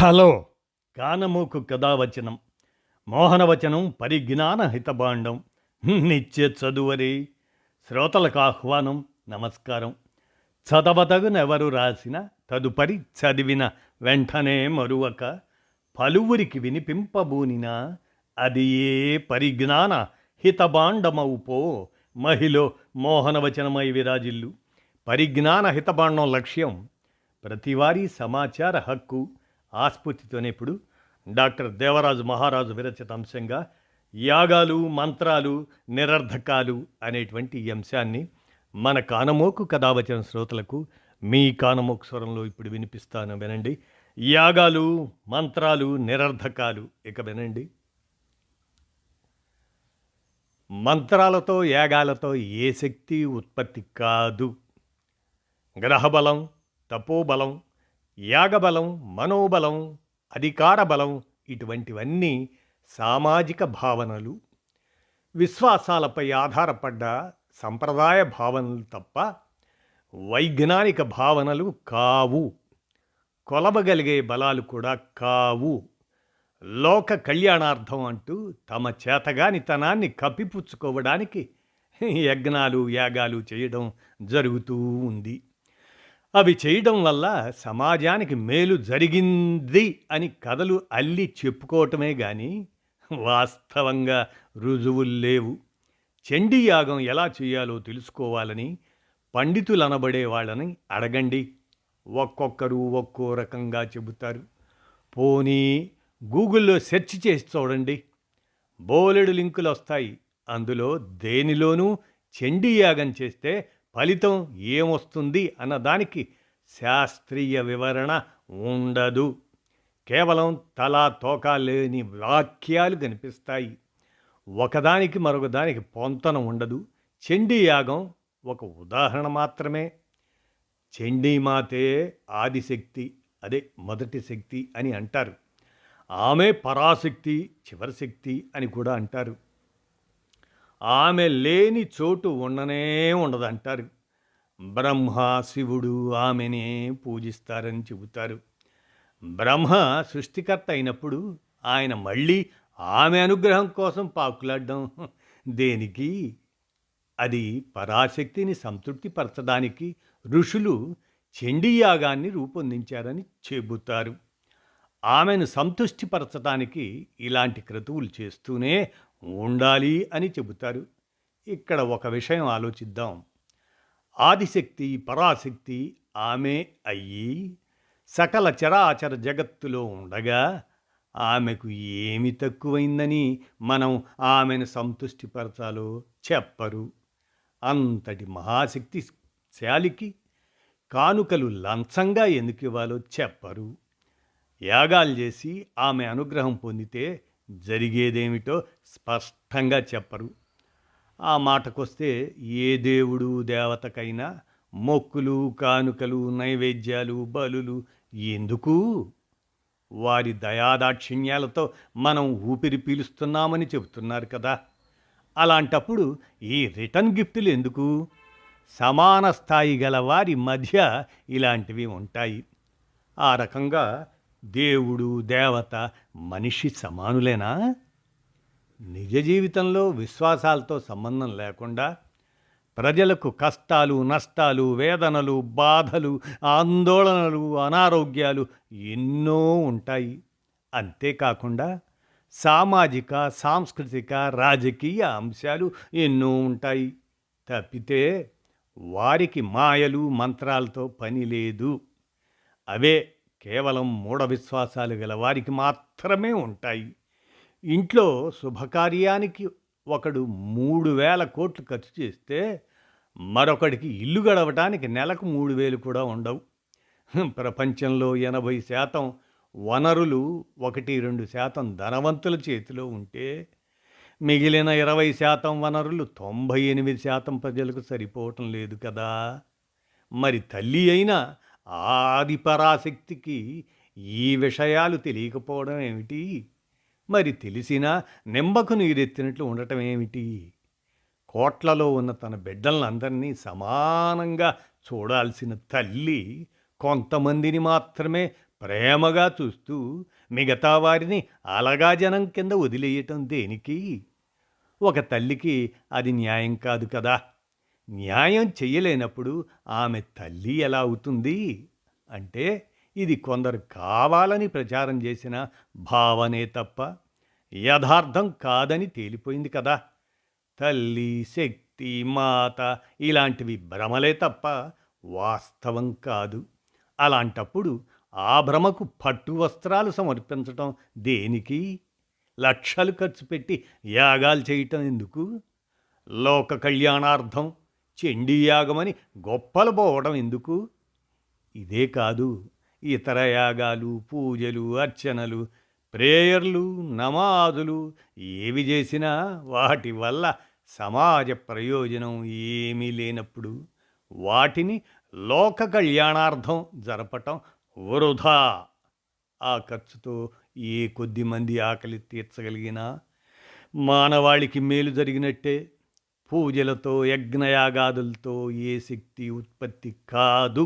Hello కానమోకు కథావచనం మోహనవచనం పరిజ్ఞాన హితభాండం నిత్య చదువరి శ్రోతలకు ఆహ్వానం నమస్కారం. చదవతగునెవరు రాసిన తదుపరి చదివిన వెంటనే మరువక పలువురికి వినిపింపబూనిన అది ఏ పరిజ్ఞాన హితభాండమవుపో మహిళ మోహనవచనమై విరాజిల్లు. పరిజ్ఞాన హితభాండం లక్ష్యం ప్రతివారీ సమాచార హక్కు ఆస్ఫూర్తితోనే ఇప్పుడు డాక్టర్ దేవరాజు మహారాజు విరచిత అంశంగా యాగాలు మంత్రాలు నిరర్ధకాలు అనేటువంటి ఈ అంశాన్ని మన కానమోకు కథావచన శ్రోతలకు మీ కానమోకు స్వరంలో ఇప్పుడు వినిపిస్తాను, వినండి. యాగాలు మంత్రాలు నిరర్ధకాలు. ఇక వినండి. మంత్రాలతో యాగాలతో ఏ శక్తి ఉత్పత్తి కాదు. గ్రహబలం, తపోబలం, యాగబలం, మనోబలం, అధికార బలం ఇటువంటివన్నీ సామాజిక భావనలు, విశ్వాసాలపై ఆధారపడ్డ సంప్రదాయ భావనలు తప్ప వైజ్ఞానిక భావనలు కావు. కొలవగలిగే బలాలు కూడా కావు. లోక కళ్యాణార్థం అంటూ తమ చేతగానితనాన్ని కప్పిపుచ్చుకోవడానికి యజ్ఞాలు యాగాలు చేయడం జరుగుతూ ఉంది. అవి చేయడం వల్ల సమాజానికి మేలు జరిగింది అని కథలు అల్లి చెప్పుకోవటమే కానీ వాస్తవంగా రుజువులు లేవు. చండీ యాగం ఎలా చేయాలో తెలుసుకోవాలని పండితులు అనబడే వాళ్ళని అడగండి. ఒక్కొక్కరు ఒక్కో రకంగా చెబుతారు. పోనీ గూగుల్లో సెర్చ్ చేసి చూడండి, బోలెడు లింకులు వస్తాయి. అందులో దేనిలోనూ చండీ యాగం చేస్తే ఫలితం ఏమొస్తుంది అన్నదానికి శాస్త్రీయ వివరణ ఉండదు. కేవలం తలా తోకా లేని వాక్యాలు కనిపిస్తాయి. ఒకదానికి మరొకదానికి పొంతన ఉండదు. చండీ యాగం ఒక ఉదాహరణ మాత్రమే. చండీమాతే ఆదిశక్తి, అదే మొదటి శక్తి అని అంటారు. ఆమె పరాశక్తి, చివరి శక్తి అని కూడా అంటారు. ఆమె లేని చోటు ఉండనే ఉండదంటారు. బ్రహ్మ శివుడు ఆమెనే పూజిస్తారని చెబుతారు. బ్రహ్మ సృష్టికర్త అయినప్పుడు ఆయన మళ్ళీ ఆమె అనుగ్రహం కోసం పాకులాడడం దేనికి? అది పరాశక్తిని సంతృప్తిపరచడానికి ఋషులు చండీయాగాన్ని రూపొందించారని చెబుతారు. ఆమెను సంతుష్టిపరచడానికి ఇలాంటి క్రతువులు చేస్తూనే ఉండాలి అని చెబుతారు. ఇక్కడ ఒక విషయం ఆలోచిద్దాం. ఆదిశక్తి పరాశక్తి ఆమె అయ్యి సకల చరాచర జగత్తులో ఉండగా ఆమెకు ఏమి తక్కువైందని మనం ఆమెను సంతుష్టిపరచాలో చెప్పరు. అంతటి మహాశక్తి శాలికి కానుకలు లంచంగా ఎందుకు ఇవ్వాలో చెప్పరు. యాగాలు చేసి ఆమె అనుగ్రహం పొందితే జరిగేదేమిటో స్పష్టంగా చెప్పరు. ఆ మాటకొస్తే ఏ దేవుడు దేవతకైనా మొక్కులు కానుకలు నైవేద్యాలు బలులు ఎందుకు? వారి దయాదాక్షిణ్యాలతో మనం ఊపిరి పీలుస్తున్నామని చెబుతున్నారు కదా. అలాంటప్పుడు ఈ రిటర్న్ గిఫ్టులు ఎందుకు? సమాన స్థాయి గల వారి మధ్య ఇలాంటివి ఉంటాయి. ఆ రకంగా దేవుడు దేవత మనిషి సమానులేనా? నిజ జీవితంలో విశ్వాసాలతో సంబంధం లేకుండా ప్రజలకు కష్టాలు నష్టాలు వేదనలు బాధలు ఆందోళనలు అనారోగ్యాలు ఎన్నో ఉంటాయి. అంతేకాకుండా సామాజిక సాంస్కృతిక రాజకీయ అంశాలు ఎన్నో ఉంటాయి. తప్పితే వారికి మాయలు మంత్రాలతో పని లేదు. అవే కేవలం మూఢ విశ్వాసాలు గల వారికి మాత్రమే ఉంటాయి. ఇంట్లో శుభకార్యానికి ఒకడు 3,000 కోట్లు ఖర్చు చేస్తే మరొకడికి ఇల్లు గడవటానికి నెలకు 3,000 కూడా ఉండవు. ప్రపంచంలో 80% వనరులు 1-2% ధనవంతుల చేతిలో ఉంటే మిగిలిన 20% వనరులు 98% ప్రజలకు సరిపోవటం లేదు కదా. మరి తల్లి అయినా ఆది పరాశక్తికి ఈ విషయాలు తెలియకపోవడం ఏమిటి? మరి తెలిసినా నింబకు నీరెత్తినట్లు ఉండటం ఏమిటి? కోట్లలో ఉన్న తన బిడ్డలందరినీ సమానంగా చూడాల్సిన తల్లి కొంతమందిని మాత్రమే ప్రేమగా చూస్తూ మిగతా వారిని అలగాజనం కింద వదిలేయటం దేనికి? ఒక తల్లికి అది న్యాయం కాదు కదా! న్యాయం చెయ్యలేనప్పుడు ఆమె తల్లి ఎలా అవుతుంది? అంటే ఇది కొందరు కావాలని ప్రచారం చేసిన భావనే తప్ప యథార్థం కాదని తేలిపోయింది కదా! తల్లి, శక్తి, మాత ఇలాంటివి భ్రమలే తప్ప వాస్తవం కాదు. అలాంటప్పుడు ఆ భ్రమకు పట్టు వస్త్రాలు సమర్పించటం దేనికి? లక్షలు ఖర్చు పెట్టి యాగాలు చేయటం ఎందుకు? లోక కళ్యాణార్థం చండీ యాగమని గొప్పలు పోవడం ఎందుకు? ఇదే కాదు, ఇతర యాగాలు, పూజలు, అర్చనలు, ప్రేయర్లు, నమాజులు ఏవి చేసినా వాటి వల్ల సమాజ ప్రయోజనం ఏమీ లేనప్పుడు వాటిని లోక కళ్యాణార్థం జరపటం వృధా. ఆ ఖర్చుతో ఏ కొద్ది మంది ఆకలి తీర్చగలిగినా మానవాళికి మేలు జరిగినట్టే. పూజలతో, యజ్ఞయాగాదులతో ఏ శక్తి ఉత్పత్తి కాదు.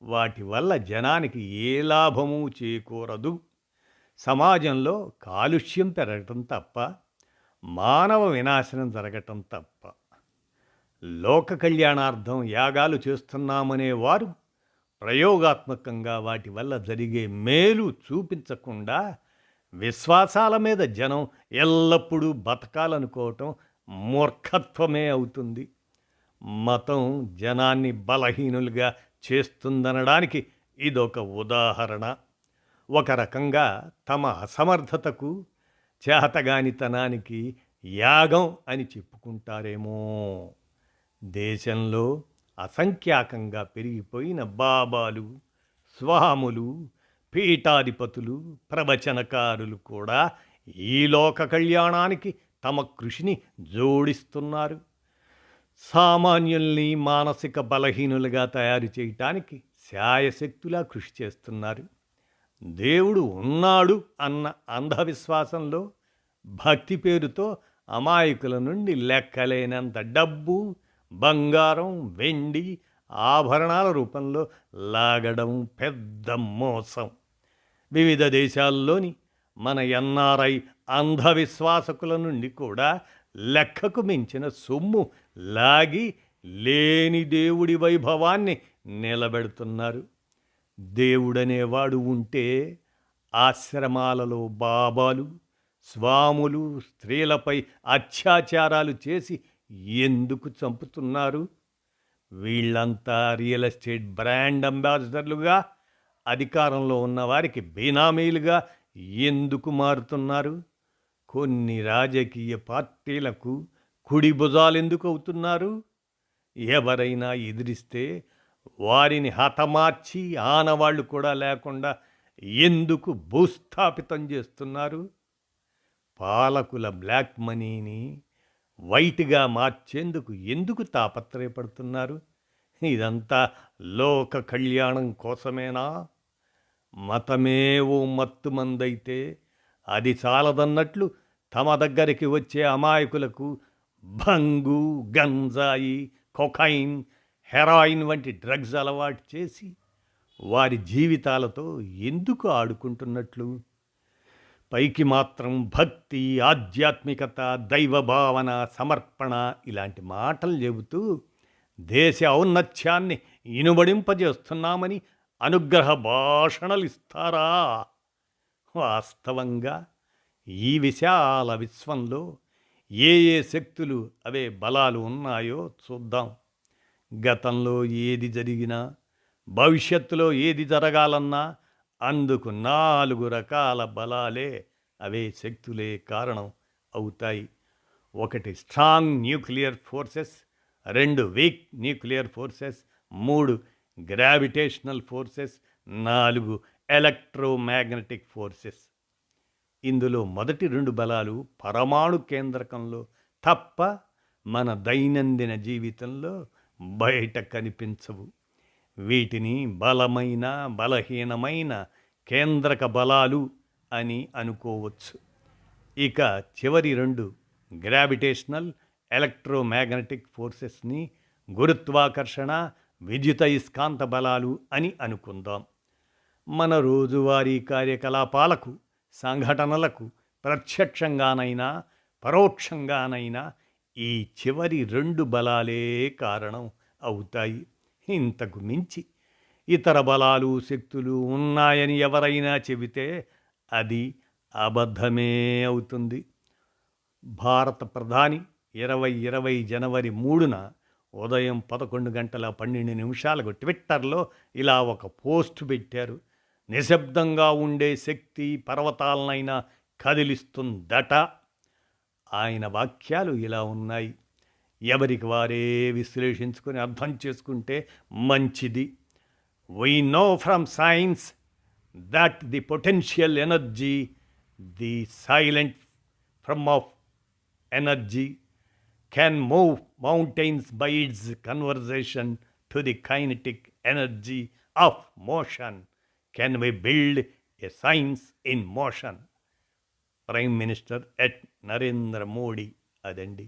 వాటి వల్ల జనానికి ఏ లాభము చేకూరదు. సమాజంలో కాలుష్యం పెరగటం తప్ప, మానవ వినాశనం జరగటం తప్ప. లోక కళ్యాణార్థం యాగాలు చేస్తున్నామనే వారు ప్రయోగాత్మకంగా వాటి వల్ల జరిగే మేలు చూపించకుండా విశ్వాసాల మీద జనం ఎల్లప్పుడూ బతకాలనుకోవటం మూర్ఖత్వమే అవుతుంది. మతం జనాన్ని బలహీనులుగా చేస్తుందనడానికి ఇదొక ఉదాహరణ. ఒక రకంగా తమ అసమర్థతకు, చేతగానితనానికి యాగం అని చెప్పుకుంటారేమో. దేశంలో అసంఖ్యాకంగా పెరిగిపోయిన బాబాలు, స్వాములు, పీఠాధిపతులు, ప్రవచనకారులు కూడా ఈ లోక కళ్యాణానికి తమ కృషిని జోడిస్తున్నారు. సామాన్యుల్ని మానసిక బలహీనులుగా తయారు చేయటానికి శాయశక్తులా కృషి చేస్తున్నారు. దేవుడు ఉన్నాడు అన్న అంధవిశ్వాసంలో భక్తి పేరుతో అమాయకుల నుండి లెక్కలేనంత డబ్బు, బంగారం, వెండి, ఆభరణాల రూపంలో లాగడం పెద్ద మోసం. వివిధ దేశాల్లోని మన ఎన్ఆర్ఐ అంధవిశ్వాసకుల నుండి కూడా లెక్కకు మించిన సొమ్ము లాగి లేని దేవుడి వైభవాన్ని నిలబెడుతున్నారు. దేవుడనేవాడు ఉంటే ఆశ్రమాలలో బాబాలు, స్వాములు స్త్రీలపై అత్యాచారాలు చేసి ఎందుకు చంపుతున్నారు? వీళ్ళంతా రియల్ ఎస్టేట్ బ్రాండ్ అంబాసిడర్లుగా, అధికారంలో ఉన్న వారికి బేనామీలుగా ఎందుకు మారుతున్నారు? కొన్ని రాజకీయ పార్టీలకు కుడి భుజాలెందుకు అవుతున్నారు? ఎవరైనా ఎదిరిస్తే వారిని హతమార్చి ఆనవాళ్లు కూడా లేకుండా ఎందుకు భూస్థాపితం చేస్తున్నారు? పాలకుల బ్లాక్ మనీని వైట్గా మార్చేందుకు ఎందుకు తాపత్రయపడుతున్నారు? ఇదంతా లోక కళ్యాణం కోసమేనా? మతమే ఓ మత్తుమందైతే అది చాలదన్నట్లు తమ దగ్గరికి వచ్చే అమాయకులకు భంగు, గంజాయి, కొకైన్, హెరాయిన్ వంటి డ్రగ్స్ అలవాటు చేసి వారి జీవితాలతో ఎందుకు ఆడుకుంటున్నట్లు? పైకి మాత్రం భక్తి, ఆధ్యాత్మికత, దైవభావన, సమర్పణ ఇలాంటి మాటలు చెబుతూ దేశ ఔన్నత్యాన్ని ఇనుబడింపజేస్తున్నామని అనుగ్రహ భాషణలు ఇస్తారా? వాస్తవంగా ఈ విశాల విశ్వంలో ఏ ఏ శక్తులు, అవే బలాలు ఉన్నాయో చూద్దాం. గతంలో ఏది జరిగినా, భవిష్యత్తులో ఏది జరగాలన్నా అందుకు 4 రకాల బలాలే, అవే శక్తులే కారణం అవుతాయి. 1 strong nuclear forces, 2 week nuclear forces, 3 gravitational forces, 4 electromagnetic forces. ఇందులో మొదటి 2 బలాలు పరమాణు కేంద్రకంలో తప్ప మన దైనందిన జీవితంలో బయట కనిపించవు. వీటిని బలమైన, బలహీనమైన కేంద్రక బలాలు అని అనుకోవచ్చు. ఇక చివరి 2 గ్రావిటేషనల్, ఎలక్ట్రోమాగ్నెటిక్ ఫోర్సెస్ని గురుత్వాకర్షణ, విద్యుతయస్కాంత బలాలు అని అనుకుందాం. మన రోజువారీ కార్యకలాపాలకు, సంఘటనలకు ప్రత్యక్షంగానైనా పరోక్షంగానైనా ఈ చివరి 2 బలాలే కారణం అవుతాయి. ఇంతకు మించి ఇతర బలాలు, శక్తులు ఉన్నాయని ఎవరైనా చెబితే అది అబద్ధమే అవుతుంది. భారత ప్రధాని 2020 జనవరి 3న ఉదయం 11:12 ట్విట్టర్లో ఇలా ఒక పోస్ట్ పెట్టారు. నిశ్శబ్దంగా ఉండే శక్తి పర్వతాలనైనా కదిలిస్తుందట. ఆయన వాక్యాలు ఇలా ఉన్నాయి. ఎవరికి వారే విశ్లేషించుకొని అర్థం చేసుకుంటే మంచిది. We know from science that the potential energy, the silent form of energy, can move mountains by its conversion to the kinetic energy of motion. Can we build a science in motion? Prime minister at Narendra Modi. అదండి.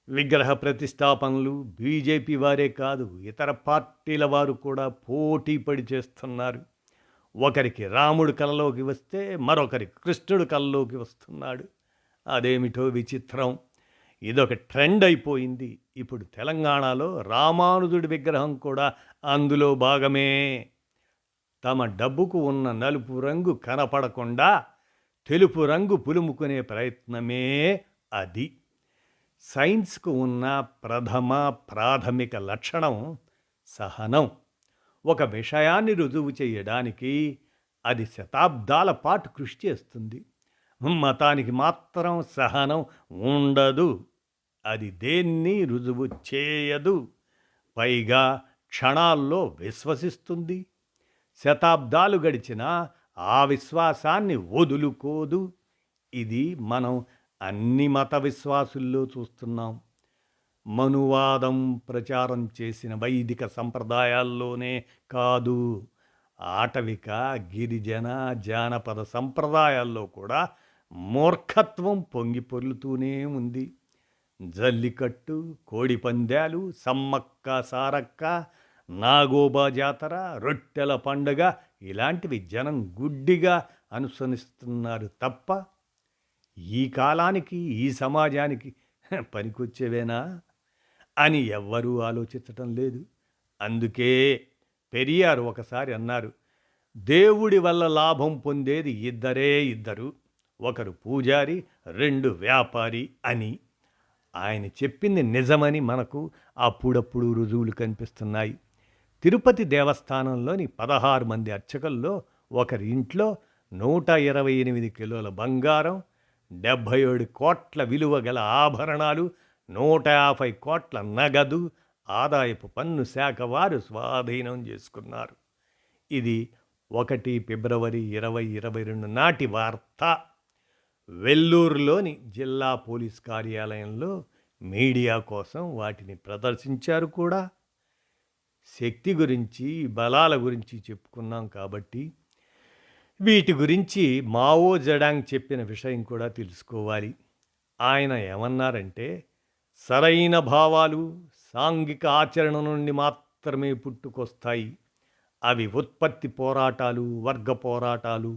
విగ్రహ ప్రతిష్టాపనలు BJP వారే కాదు, ఇతర పార్టీల వారు కూడా పోటీ పడి చేస్తున్నారు. ఒకరికి రాముడు కలలోకి వస్తే మరొకరికి కృష్ణుడు కలలోకి వస్తున్నాడు. అదేమిటో విచిత్రం. ఇదొక ట్రెండ్ అయిపోయింది. ఇప్పుడు తెలంగాణలో రామానుజుడి విగ్రహం కూడా అందులో భాగమే. తమ డబ్బుకు ఉన్న నలుపు రంగు కనపడకుండా తెలుపు రంగు పులుముకునే ప్రయత్నమే అది. సైన్స్కు ఉన్న ప్రాథమిక లక్షణం సహనం. ఒక విషయాన్ని రుజువు చేయడానికి అది శతాబ్దాల పాటు కృషి చేస్తుంది. మతానికి మాత్రం సహనం ఉండదు. అది దేన్ని రుజువు చేయదు. పైగా క్షణాల్లో విశ్వసిస్తుంది. శతాబ్దాలు గడిచినా ఆ విశ్వాసాన్ని వదులుకోదు. ఇది మనం అన్ని మత విశ్వాసుల్లో చూస్తున్నాం. మనువాదం ప్రచారం చేసిన వైదిక సంప్రదాయాల్లోనే కాదు, ఆటవిక, గిరిజన, జానపద సంప్రదాయాల్లో కూడా మూర్ఖత్వం పొంగి పొర్లుతూనే ఉంది. జల్లికట్టు, కోడిపందాలు, సమ్మక్క సారక్క, నాగోబా జాతర, రొట్టెల పండుగ ఇలాంటివి జనం గుడ్డిగా అనుసరిస్తున్నారు తప్ప ఈ కాలానికి, ఈ సమాజానికి పనికొచ్చేవేనా అని ఎవ్వరూ ఆలోచించటం లేదు. అందుకే పెరియార్ ఒకసారి అన్నారు, దేవుడి వల్ల లాభం పొందేది ఇద్దరు, ఒకరు పూజారి, 2 వ్యాపారి అని. ఆయన చెప్పింది నిజమని మనకు అప్పుడప్పుడు రుజువులు కనిపిస్తున్నాయి. తిరుపతి దేవస్థానంలోని 16 మంది అర్చకుల్లో ఒకరి ఇంట్లో 128 కిలోల బంగారం, 77 కోట్ల విలువ గల ఆభరణాలు, 150 కోట్ల నగదు ఆదాయపు పన్ను శాఖ వారు స్వాధీనం చేసుకున్నారు. ఇది 1 ఫిబ్రవరి 2022 నాటి వార్త. వెల్లూరులోని జిల్లా పోలీస్ కార్యాలయంలో మీడియా కోసం వాటిని ప్రదర్శించారు కూడా. శక్తి గురించి, బలాల గురించి చెప్పుకున్నాం కాబట్టి వీటి గురించి మావో జెడాంగ్ చెప్పిన విషయం కూడా తెలుసుకోవాలి. ఆయన ఏమన్నారంటే, సరైన భావాలు సాంఘిక ఆచరణ నుండి మాత్రమే పుట్టుకొస్తాయి. అవి ఉత్పత్తి పోరాటాలు, వర్గ పోరాటాలు,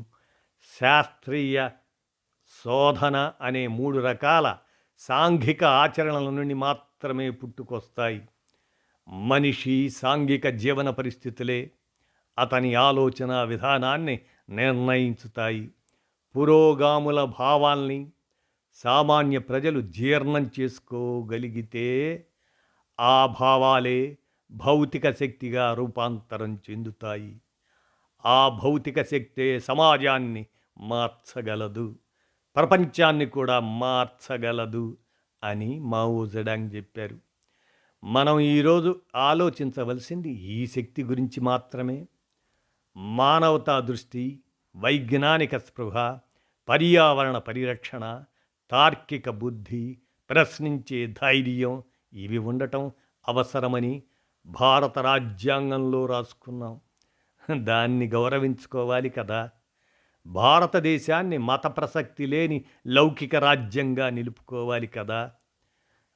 శాస్త్రీయ శోధన అనే 3 రకాల సాంఘిక ఆచరణల నుండి మాత్రమే పుట్టుకొస్తాయి. మనిషి సాంఘిక జీవన పరిస్థితులే అతని ఆలోచన విధానాన్ని నిర్ణయించుతాయి. పురోగాముల భావాల్ని సామాన్య ప్రజలు జీర్ణం చేసుకోగలిగితే ఆ భావాలే భౌతిక శక్తిగా రూపాంతరం చెందుతాయి. ఆ భౌతిక శక్తే సమాజాన్ని మార్చగలదు, ప్రపంచాన్ని కూడా మార్చగలదు అని మావో జెడాంగ్ చెప్పారు. మనం ఈరోజు ఆలోచించవలసింది ఈ శక్తి గురించి మాత్రమే. మానవతా దృష్టి, వైజ్ఞానిక స్పృహ, పర్యావరణ పరిరక్షణ, తార్కిక బుద్ధి, ప్రశ్నించే ధైర్యం ఇవి ఉండటం అవసరమని భారత రాజ్యాంగంలో రాసుకున్నాం. దాన్ని గౌరవించుకోవాలి కదా. భారతదేశాన్ని మత ప్రసక్తి లేని లౌకిక రాజ్యంగా నిలుపుకోవాలి కదా.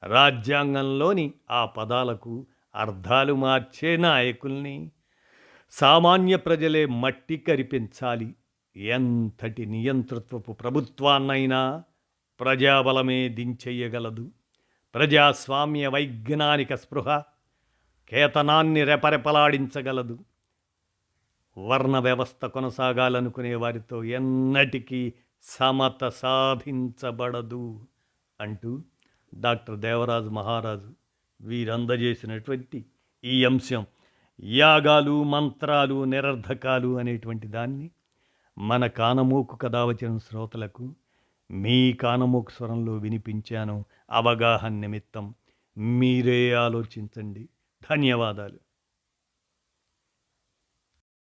రాజ్యాంగంలోని ఆ పదాలకు అర్థాలు మార్చే నాయకుల్ని, సామాన్య ప్రజలే మట్టి కరిపించాలి. ఎంతటి నియంతృత్వపు ప్రభుత్వాన్నైనా ప్రజాబలమే దించెయ్యగలదు. ప్రజాస్వామ్య వైజ్ఞానిక స్పృహ కేతనాన్ని రెపరెపలాడించగలదు. వర్ణ వ్యవస్థ కొనసాగాలనుకునే వారితో ఎన్నటికీ సమత సాధించబడదు అంటూ డాక్టర్ దేవరాజు మహారాజు వీరందజేసినటువంటి ఈ అంశం యాగాలు, మంత్రాలు, నిరర్ధకాలు అనేటువంటి దాన్ని మన కానమోకు కథ వచ్చిన శ్రోతలకు మీ కానమోకు స్వరంలో వినిపించాను. అవగాహన నిమిత్తం మీరే ఆలోచించండి. ధన్యవాదాలు.